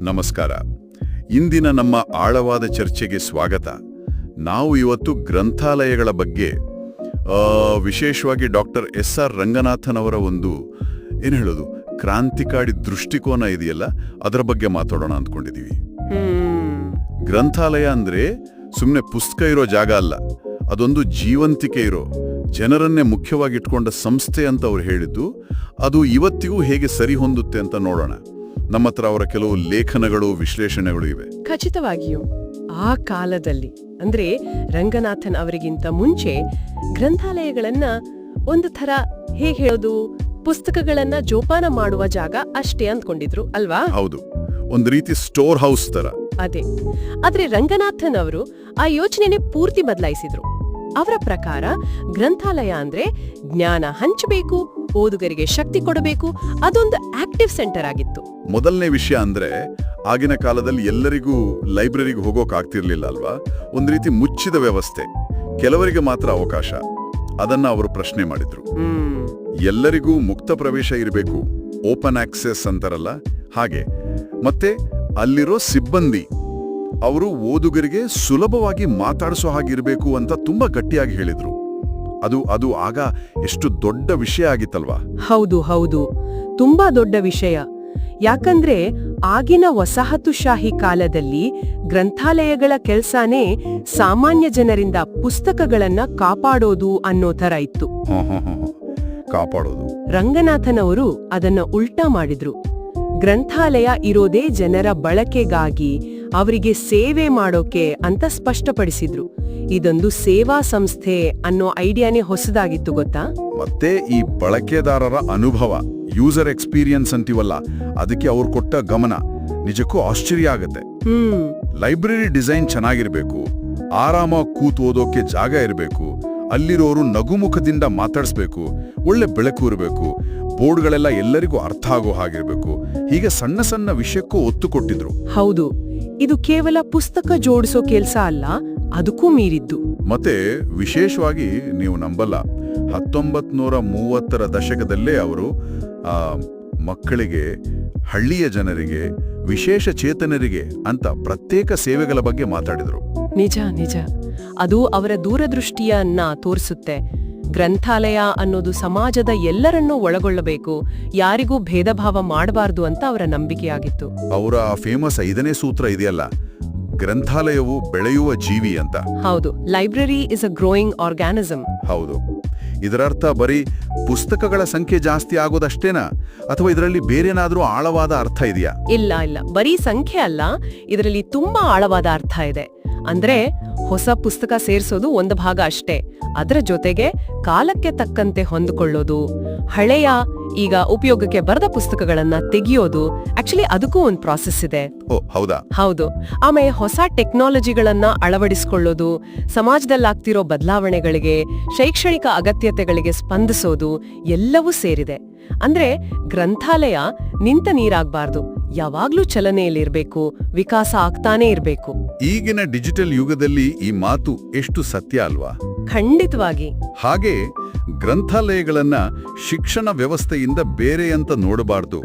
ನಮಸ್ಕಾರ. ಇಂದಿನ ನಮ್ಮ ಆಳವಾದ ಚರ್ಚೆಗೆ ಸ್ವಾಗತ. ನಾವು ಇವತ್ತು ಗ್ರಂಥಾಲಯಗಳ ಬಗ್ಗೆ ವಿಶೇಷವಾಗಿ ಡಾಕ್ಟರ್ ಎಸ್.ಆರ್. ರಂಗನಾಥನ್ ಅವರ ಒಂದು ಕ್ರಾಂತಿಕಾರಿ ದೃಷ್ಟಿಕೋನ ಇದೆಯಲ್ಲ, ಅದರ ಬಗ್ಗೆ ಮಾತಾಡೋಣ ಅಂದ್ಕೊಂಡಿದ್ದೀವಿ. ಗ್ರಂಥಾಲಯ ಅಂದ್ರೆ ಸುಮ್ಮನೆ ಪುಸ್ತಕ ಇರೋ ಜಾಗ ಅಲ್ಲ, ಅದೊಂದು ಜೀವಂತಿಕೆ ಇರೋ, ಜನರನ್ನೇ ಮುಖ್ಯವಾಗಿಟ್ಕೊಂಡ ಸಂಸ್ಥೆ ಅಂತ ಅವ್ರು ಹೇಳಿದ್ದು. ಅದು ಇವತ್ತಿಗೂ ಹೇಗೆ ಸರಿ ಹೊಂದುತ್ತೆ ಅಂತ ನೋಡೋಣ. ನಮ್ಮ ಹತ್ರ ಅವರ ಕೆಲವು ಲೇಖನಗಳು, ವಿಶ್ಲೇಷಣೆಗಳು ಇವೆ. ಖಚಿತವಾಗಿಯೂ ಆ ಕಾಲದಲ್ಲಿ ಅಂದ್ರೆ ರಂಗನಾಥನ್ ಅವರಿಗಿಂತ ಮುಂಚೆ ಗ್ರಂಥಾಲಯಗಳನ್ನ ಒಂದು ಥರ ಹೇಗೆ ಹೇಳೋದು, ಪುಸ್ತಕಗಳನ್ನ ಜೋಪಾನ ಮಾಡುವ ಜಾಗ ಅಷ್ಟೇ ಅಂದ್ಕೊಂಡಿದ್ರು ಅಲ್ವಾ? ಹೌದು, ಒಂದು ರೀತಿ ಸ್ಟೋರ್ ಹೌಸ್ ತರ. ಅದೇ. ಆದ್ರೆ ರಂಗನಾಥನ್ ಅವರು ಆ ಯೋಚನೆನೇ ಪೂರ್ತಿ ಬದಲಾಯಿಸಿದ್ರು. ಅವರ ಪ್ರಕಾರ ಗ್ರಂಥಾಲಯ ಅಂದ್ರೆ ಜ್ಞಾನ ಹಂಚಬೇಕು, ಓದುಗರಿಗೆ ಶಕ್ತಿ ಕೊಡಬೇಕು, ಅದೊಂದು ಆಕ್ಟಿವ್ ಸೆಂಟರ್ ಆಗಿತ್ತು. ಮೊದಲನೇ ವಿಷಯ ಅಂದ್ರೆ ಆಗಿನ ಕಾಲದಲ್ಲಿ ಎಲ್ಲರಿಗೂ ಲೈಬ್ರರಿಗೆ ಹೋಗೋಕ್ ಆಗ್ತಿರ್ಲಿಲ್ಲ ಅಲ್ವಾ? ಒಂದು ರೀತಿ ಮುಚ್ಚಿದ ವ್ಯವಸ್ಥೆ, ಕೆಲವರಿಗೆ ಮಾತ್ರ ಅವಕಾಶ. ಅದನ್ನ ಅವರು ಪ್ರಶ್ನೆ ಮಾಡಿದ್ರು. ಎಲ್ಲರಿಗೂ ಮುಕ್ತ ಪ್ರವೇಶ ಇರಬೇಕು, ಓಪನ್ ಆಕ್ಸೆಸ್ ಅಂತಾರಲ್ಲ ಹಾಗೆ. ಮತ್ತೆ ಅಲ್ಲಿರೋ ಸಿಬ್ಬಂದಿ ಅವರು ಓದುಗರಿಗೆ ಸುಲಭವಾಗಿ ಮಾತಾಡಿಸೋ ಹಾಗಿರ್ಬೇಕು ಅಂತ ತುಂಬಾ ಗಟ್ಟಿಯಾಗಿ ಹೇಳಿದ್ರು. ಅದು ಆಗ ಎಷ್ಟು ದೊಡ್ಡ ವಿಷಯ ಆಗಿತ್ತಲ್ವಾ? ಹೌದು ಹೌದು, ತುಂಬಾ ದೊಡ್ಡ ವಿಷಯ. ಯಾಕಂದ್ರೆ ಆಗಿನ ವಸಾಹತುಶಾಹಿ ಕಾಲದಲ್ಲಿ ಗ್ರಂಥಾಲಯಗಳ ಕೆಲ್ಸಾನೇ ಸಾಮಾನ್ಯ ಜನರಿಂದ ಪುಸ್ತಕಗಳನ್ನ ಕಾಪಾಡೋದು ಅನ್ನೋ ತರ ಇತ್ತು. ಕಾಪಾಡೋದು. ರಂಗನಾಥನ್ ಅವರು ಅದನ್ನ ಉಲ್ಟಾ ಮಾಡಿದ್ರು. ಗ್ರಂಥಾಲಯ ಇರೋದೇ ಜನರ ಬಳಕೆಗಾಗಿ, ಅವರಿಗೆ ಸೇವೆ ಮಾಡೋಕೆ ಅಂತ ಸ್ಪಷ್ಟಪಡಿಸಿದ್ರು. ಇದೊಂದು ಸೇವಾ ಸಂಸ್ಥೆ ಅನ್ನೋ ಐಡಿಯಾನೇ ಹೊಸದಾಗಿತ್ತು, ಗೊತ್ತಾ? ಮತ್ತೆ ಈ ಬಳಕೆದಾರರ ಅನುಭವ, ಯೂಸರ್ ಎಕ್ಸ್ಪೀರಿಯನ್ಸ್ ಅಂತೀವಲ್ಲ, ಅದಕ್ಕೆ ಅವ್ರು ಕೊಟ್ಟ ಗಮನ ನಿಜಕ್ಕೂ ಆಶ್ಚರ್ಯ ಆಗತ್ತೆ. ಲೈಬ್ರರಿ ಡಿಸೈನ್ ಚೆನ್ನಾಗಿರ್ಬೇಕು, ಆರಾಮಾಗಿ ಕೂತ್ ಓದೋಕೆ ಜಾಗ ಇರಬೇಕು, ಅಲ್ಲಿರೋರು ನಗುಮುಖದಿಂದ ಮಾತಾಡಿಸ್ಬೇಕು, ಒಳ್ಳೆ ಬೆಳಕು ಇರಬೇಕು, ಬೋರ್ಡ್ಗಳೆಲ್ಲ ಎಲ್ಲರಿಗೂ ಅರ್ಥ ಆಗೋ ಹಾಗಿರ್ಬೇಕು. ಹೀಗೆ ಸಣ್ಣ ಸಣ್ಣ ವಿಷಯಕ್ಕೂ ಒತ್ತು ಕೊಟ್ಟಿದ್ರು. ಹೌದು, ಇದು ಕೇವಲ ಪುಸ್ತಕ ಜೋಡಿಸೋ ಕೆಲ್ಸ ಅಲ್ಲ, ಅದಕ್ಕೂ ಮೀರಿದ್ದು. ಮತ್ತೆ ವಿಶೇಷವಾಗಿ ನೀವು ನಂಬಲ್ಲ, 1930ರ ದಶಕದಲ್ಲೇ ಅವರು ಮಕ್ಕಳಿಗೆ, ಹಳ್ಳಿಯ ಜನರಿಗೆ, ವಿಶೇಷ ಚೇತನರಿಗೆ ಅಂತ ಪ್ರತ್ಯೇಕ ಸೇವೆಗಳ ಬಗ್ಗೆ ಮಾತಾಡಿದ್ರು. ನಿಜ ನಿಜ, ಅದು ಅವರ ದೂರದೃಷ್ಟಿಯನ್ನ ತೋರಿಸುತ್ತೆ. ಗ್ರಂಥಾಲಯ ಅನ್ನೋದು ಸಮಾಜದ ಎಲ್ಲರನ್ನೂ ಒಳಗೊಳ್ಳಬೇಕು, ಯಾರಿಗೂ ಭೇದ ಭಾವ ಮಾಡಬಾರ್ದು ಅಂತ ಅವರ ನಂಬಿಕೆಯಾಗಿತ್ತು. ಅವರ ಫೇಮಸ್ 5ನೇ ಸೂತ್ರ ಇದೆಯಲ್ಲ, ಗ್ರಂಥಾಲಯವು ಬೆಳೆಯುವ ಜೀವಿ ಅಂತ. ಹೌದು, library is a growing organism. ಹೌದು. ಇದರರ್ಥ ಬರೀ ಪುಸ್ತಕಗಳ ಸಂಖ್ಯೆ ಜಾಸ್ತಿ ಆಗೋದಷ್ಟೇನಾ, ಅಥವಾ ಇದರಲ್ಲಿ ಬೇರೆನಾದ್ರೂ ಆಳವಾದ ಅರ್ಥ ಇದೆಯಾ? ಇಲ್ಲ ಇಲ್ಲ, ಬರೀ ಸಂಖ್ಯೆ ಅಲ್ಲ, ಇದರಲ್ಲಿ ತುಂಬಾ ಆಳವಾದ ಅರ್ಥ ಇದೆ. ಅಂದ್ರೆ ಹೊಸ ಪುಸ್ತಕ ಸೇರ್ಸೋದು ಒಂದು ಭಾಗ ಅಷ್ಟೇ, ಅದರ ಜೊತೆಗೆ ಕಾಲಕ್ಕೆ ತಕ್ಕಂತೆ ಹೊಂದಿಕೊಳ್ಳೋದು, ಹಳೆಯ ಈಗ ಉಪಯೋಗಕ್ಕೆ ಬರದ ಪುಸ್ತಕಗಳನ್ನ ತೆಗೆಯೋದು, ಆಕ್ಚುಲಿ ಅದಕ್ಕೂ ಒಂದು ಪ್ರಾಸೆಸ್ ಇದೆ. ಹೌದಾ? ಹೌದು. ಆಮೇಲೆ ಹೊಸ ಟೆಕ್ನಾಲಜಿಗಳನ್ನ ಅಳವಡಿಸಿಕೊಳ್ಳೋದು, ಸಮಾಜದಲ್ಲಾಗ್ತಿರೋ ಬದಲಾವಣೆಗಳಿಗೆ, ಶೈಕ್ಷಣಿಕ ಅಗತ್ಯತೆಗಳಿಗೆ ಸ್ಪಂದಿಸೋದು ಎಲ್ಲವೂ ಸೇರಿದೆ. ಅಂದ್ರೆ ಗ್ರಂಥಾಲಯ ನಿಂತ ನೀರಾಗಬಾರ್ದು, ಯಾವಾಗ್ಲೂ ಚಲನೆಯಲ್ಲಿರ್ಬೇಕು, ವಿಕಾಸ ಆಗ್ತಾನೇ ಇರ್ಬೇಕು. ಈಗಿನ ಡಿಜಿಟಲ್ ಯುಗದಲ್ಲಿ ಈ ಮಾತು ಎಷ್ಟು ಸತ್ಯ ಅಲ್ವಾ? ಖಂಡಿತವಾಗಿ. ಹಾಗೆ ಗ್ರಂಥಾಲಯಗಳನ್ನ ಶಿಕ್ಷಣ ವ್ಯವಸ್ಥೆಯಿಂದ ಬೇರೆ ಅಂತ ನೋಡಬಾರ್ದು,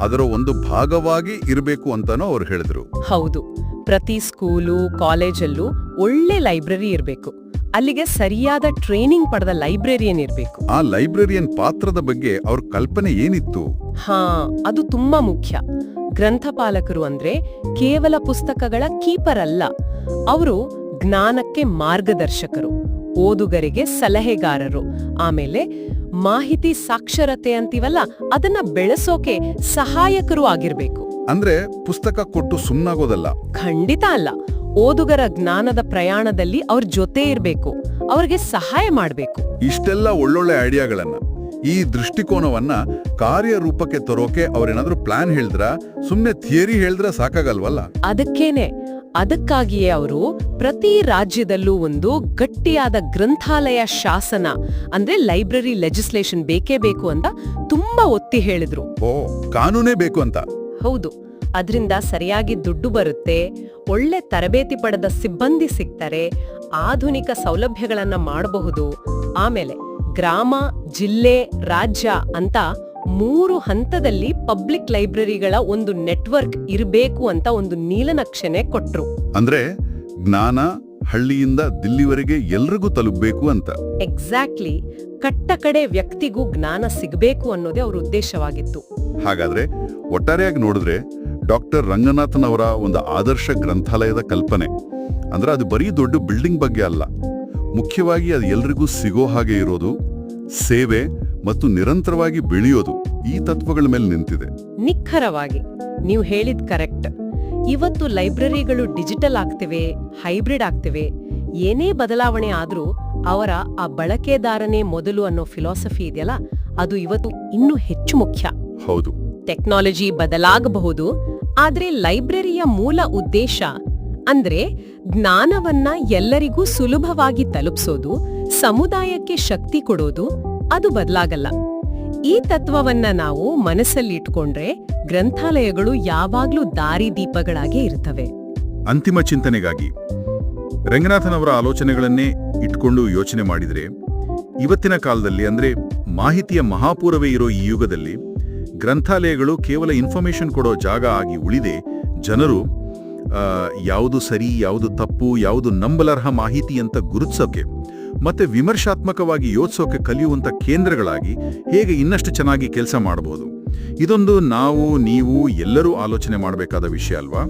ಅದರ ಒಂದು ಭಾಗವಾಗಿ ಇರಬೇಕು ಅಂತಾನೂ ಅವ್ರು ಹೇಳಿದ್ರು. ಹೌದು, ಪ್ರತಿ ಸ್ಕೂಲು, ಕಾಲೇಜಲ್ಲೂ ಒಳ್ಳೆ ಲೈಬ್ರರಿ ಇರಬೇಕು, ಅಲ್ಲಿಗೆ ಸರಿಯಾದ ಟ್ರೈನಿಂಗ್ ಪಡೆದ ಲೈಬ್ರರಿಯನ್ ಇರಬೇಕು. ಆ ಲೈಬ್ರರಿಯನ್ ಪಾತ್ರದ ಬಗ್ಗೆ ಅವ್ರ ಕಲ್ಪನೆ ಏನಿತ್ತು? ಅದು ತುಂಬಾ ಮುಖ್ಯ. ಗ್ರಂಥಪಾಲಕರು ಅಂದ್ರೆ ಕೇವಲ ಪುಸ್ತಕಗಳ ಕೀಪರ್ ಅಲ್ಲ, ಅವರು ಜ್ಞಾನಕ್ಕೆ ಮಾರ್ಗದರ್ಶಕರು, ಓದುಗರಿಗೆ ಸಲಹೆಗಾರರು, ಆಮೇಲೆ ಮಾಹಿತಿ ಸಾಕ್ಷರತೆ ಅಂತೀವಲ್ಲ, ಅದನ್ನ ಬೆಳೆಸೋಕೆ ಸಹಾಯಕರು ಆಗಿರ್ಬೇಕು. ಅಂದ್ರೆ ಪುಸ್ತಕ ಕೊಟ್ಟು ಸುಮ್ಮನಾಗೋದಲ್ಲ. ಖಂಡಿತ ಅಲ್ಲ. ಓದುಗರ ಜ್ಞಾನದ ಪ್ರಯಾಣದಲ್ಲಿ ಅವ್ರ ಜೊತೆ ಇರ್ಬೇಕು, ಅವ್ರಿಗೆ ಸಹಾಯ ಮಾಡ್ಬೇಕು. ಇಷ್ಟೆಲ್ಲ ಒಳ್ಳೊಳ್ಳೆ ಐಡಿಯಾಗಳನ್ನ, ಈ ದೃಷ್ಟಿಕೋನವನ್ನ ಕಾರ್ಯರೂಪಕ್ಕೆ ತರೋಕೆ ಅವ್ರೇನಾದ್ರೂ ಪ್ಲಾನ್ ಹೇಳಿದ್ರ, ಸುಮ್ನೆ ಥಿಯರಿ ಹೇಳಿದ್ರ ಸಾಕಾಗಲ್ವಲ್ಲ? ಅದಕ್ಕಾಗಿಯೇ ಅವರು ಪ್ರತಿ ರಾಜ್ಯದಲ್ಲೂ ಒಂದು ಗಟ್ಟಿಯಾದ ಗ್ರಂಥಾಲಯ ಶಾಸನ ಅಂದ್ರೆ ಲೈಬ್ರರಿ ಲೆಜಿಸ್ಲೇಷನ್ ಬೇಕೇ ಬೇಕು ಅಂತ ತುಂಬಾ ಒತ್ತಿ ಹೇಳಿದ್ರು. ಕಾನೂನೇ ಬೇಕು ಅಂತ. ಹೌದು, ಅದರಿಂದ ಸರಿಯಾಗಿ ದುಡ್ಡು ಬರುತ್ತೆ, ಒಳ್ಳೆ ತರಬೇತಿ ಪಡೆದ ಸಿಬ್ಬಂದಿ ಸಿಗ್ತಾರೆ, ಆಧುನಿಕ ಸೌಲಭ್ಯಗಳನ್ನ ಮಾಡಬಹುದು. ಆಮೇಲೆ ಗ್ರಾಮ, ಜಿಲ್ಲೆ, ರಾಜ್ಯ ಅಂತ 3 ಹಂತದಲ್ಲಿ ಪಬ್ಲಿಕ್ ಲೈಬ್ರರಿಗಳ ಒಂದು ನೆಟ್ವರ್ಕ್ ಇರಬೇಕು ಅಂತ ಒಂದು ನೀಲನಕ್ಷೆನೆ ಕೊಟ್ರು. ಅಂದ್ರೆ ಜ್ಞಾನ ಹಳ್ಳಿಯಿಂದ ದಿಲ್ಲಿವರೆಗೆ ಎಲ್ರಿಗೂ ತಲುಪಬೇಕು ಅಂತ. ಎಕ್ಸಾಕ್ಟ್ಲಿ. ಕಟ್ಟ ಕಡೆ ವ್ಯಕ್ತಿಗೂ ಜ್ಞಾನ ಸಿಗಬೇಕು ಅನ್ನೋದೇ ಅವ್ರ ಉದ್ದೇಶವಾಗಿತ್ತು. ಹಾಗಾದ್ರೆ ಒಟ್ಟಾರೆಯಾಗಿ ನೋಡಿದ್ರೆ ಡಾಕ್ಟರ್ ರಂಗನಾಥನ್ ಅವರ ಒಂದು ಆದರ್ಶ ಗ್ರಂಥಾಲಯದ ಕಲ್ಪನೆ ಅಂದ್ರೆ ಅದು ಬರೀ ದೊಡ್ಡ ಬಿಲ್ಡಿಂಗ್ ಬಗ್ಗೆ ಅಲ್ಲ, ಮುಖ್ಯವಾಗಿ ಅದು ಎಲ್ರಿಗೂ ಸಿಗೋ ಹಾಗೆ ಇರೋದು, ಸೇವೆ ಮತ್ತು ನಿರಂತರವಾಗಿ ಬೆಳೆಯೋದು, ಈ ತತ್ವಗಳ ಮೇಲೆ ನಿಂತಿದೆ. ನಿಖರವಾಗಿ ನೀವು ಹೇಳಿದ್ ಕರೆಕ್ಟ್. ಇವತ್ತು ಲೈಬ್ರರಿಗಳು ಡಿಜಿಟಲ್ ಆಗ್ತಿವೆ, ಹೈಬ್ರಿಡ್ ಆಗ್ತಿವೆ. ಏನೇ ಬದಲಾವಣೆ ಆದ್ರೂ ಅವರ ಆ ಬಳಕೆದಾರನೇ ಮೊದಲು ಅನ್ನೋ ಫಿಲಾಸಫಿ ಇದೆಯಲ್ಲ, ಅದು ಇವತ್ತು ಇನ್ನೂ ಹೆಚ್ಚು ಮುಖ್ಯ. ಹೌದು, ಟೆಕ್ನಾಲಜಿ ಬದಲಾಗಬಹುದು, ಆದ್ರೆ ಲೈಬ್ರರಿಯ ಮೂಲ ಉದ್ದೇಶ ಅಂದ್ರೆ ಜ್ಞಾನವನ್ನ ಎಲ್ಲರಿಗೂ ಸುಲಭವಾಗಿ ತಲುಪಿಸೋದು, ಸಮುದಾಯಕ್ಕೆ ಶಕ್ತಿ ಕೊಡೋದು, ಅದು ಬದಲಾಗಲ್ಲ. ಈ ತತ್ವವನ್ನ ನಾವು ಮನಸ್ಸಲ್ಲಿಟ್ಕೊಂಡ್ರೆ ಗ್ರಂಥಾಲಯಗಳು ಯಾವಾಗ್ಲೂ ದಾರಿದೀಪಗಳಾಗೇ ಇರ್ತವೆ. ಅಂತಿಮ ಚಿಂತನೆಗಾಗಿ ರಂಗನಾಥನ್ ಅವರ ಆಲೋಚನೆಗಳನ್ನೇ ಇಟ್ಕೊಂಡು ಯೋಚನೆ ಮಾಡಿದ್ರೆ, ಇವತ್ತಿನ ಕಾಲದಲ್ಲಿ ಅಂದ್ರೆ ಮಾಹಿತಿಯ ಮಹಾಪೂರವೇ ಇರೋ ಈ ಯುಗದಲ್ಲಿ ಗ್ರಂಥಾಲಯಗಳು ಕೇವಲ ಇನ್ಫಾರ್ಮೇಶನ್ ಕೊಡೋ ಜಾಗ ಆಗಿ ಉಳಿದೆ ಜನರು ಯಾವುದು ಸರಿ, ಯಾವುದು ತಪ್ಪು, ಯಾವುದು ನಂಬಲರ್ಹ ಮಾಹಿತಿ ಅಂತ ಗುರುತಿಸೋಕೆ ಮತ್ತೆ ವಿಮರ್ಶಾತ್ಮಕವಾಗಿ ಯೋಚಿಸೋಕೆ ಕಲಿಯುವಂತ ಕೇಂದ್ರಗಳಾಗಿ ಹೇಗೆ ಇನ್ನಷ್ಟು ಚೆನ್ನಾಗಿ ಕೆಲಸ ಮಾಡಬಹುದು, ಇದೊಂದು ನಾವು ನೀವು ಎಲ್ಲರೂ ಆಲೋಚನೆ ಮಾಡಬೇಕಾದ ವಿಷಯ ಅಲ್ವಾ?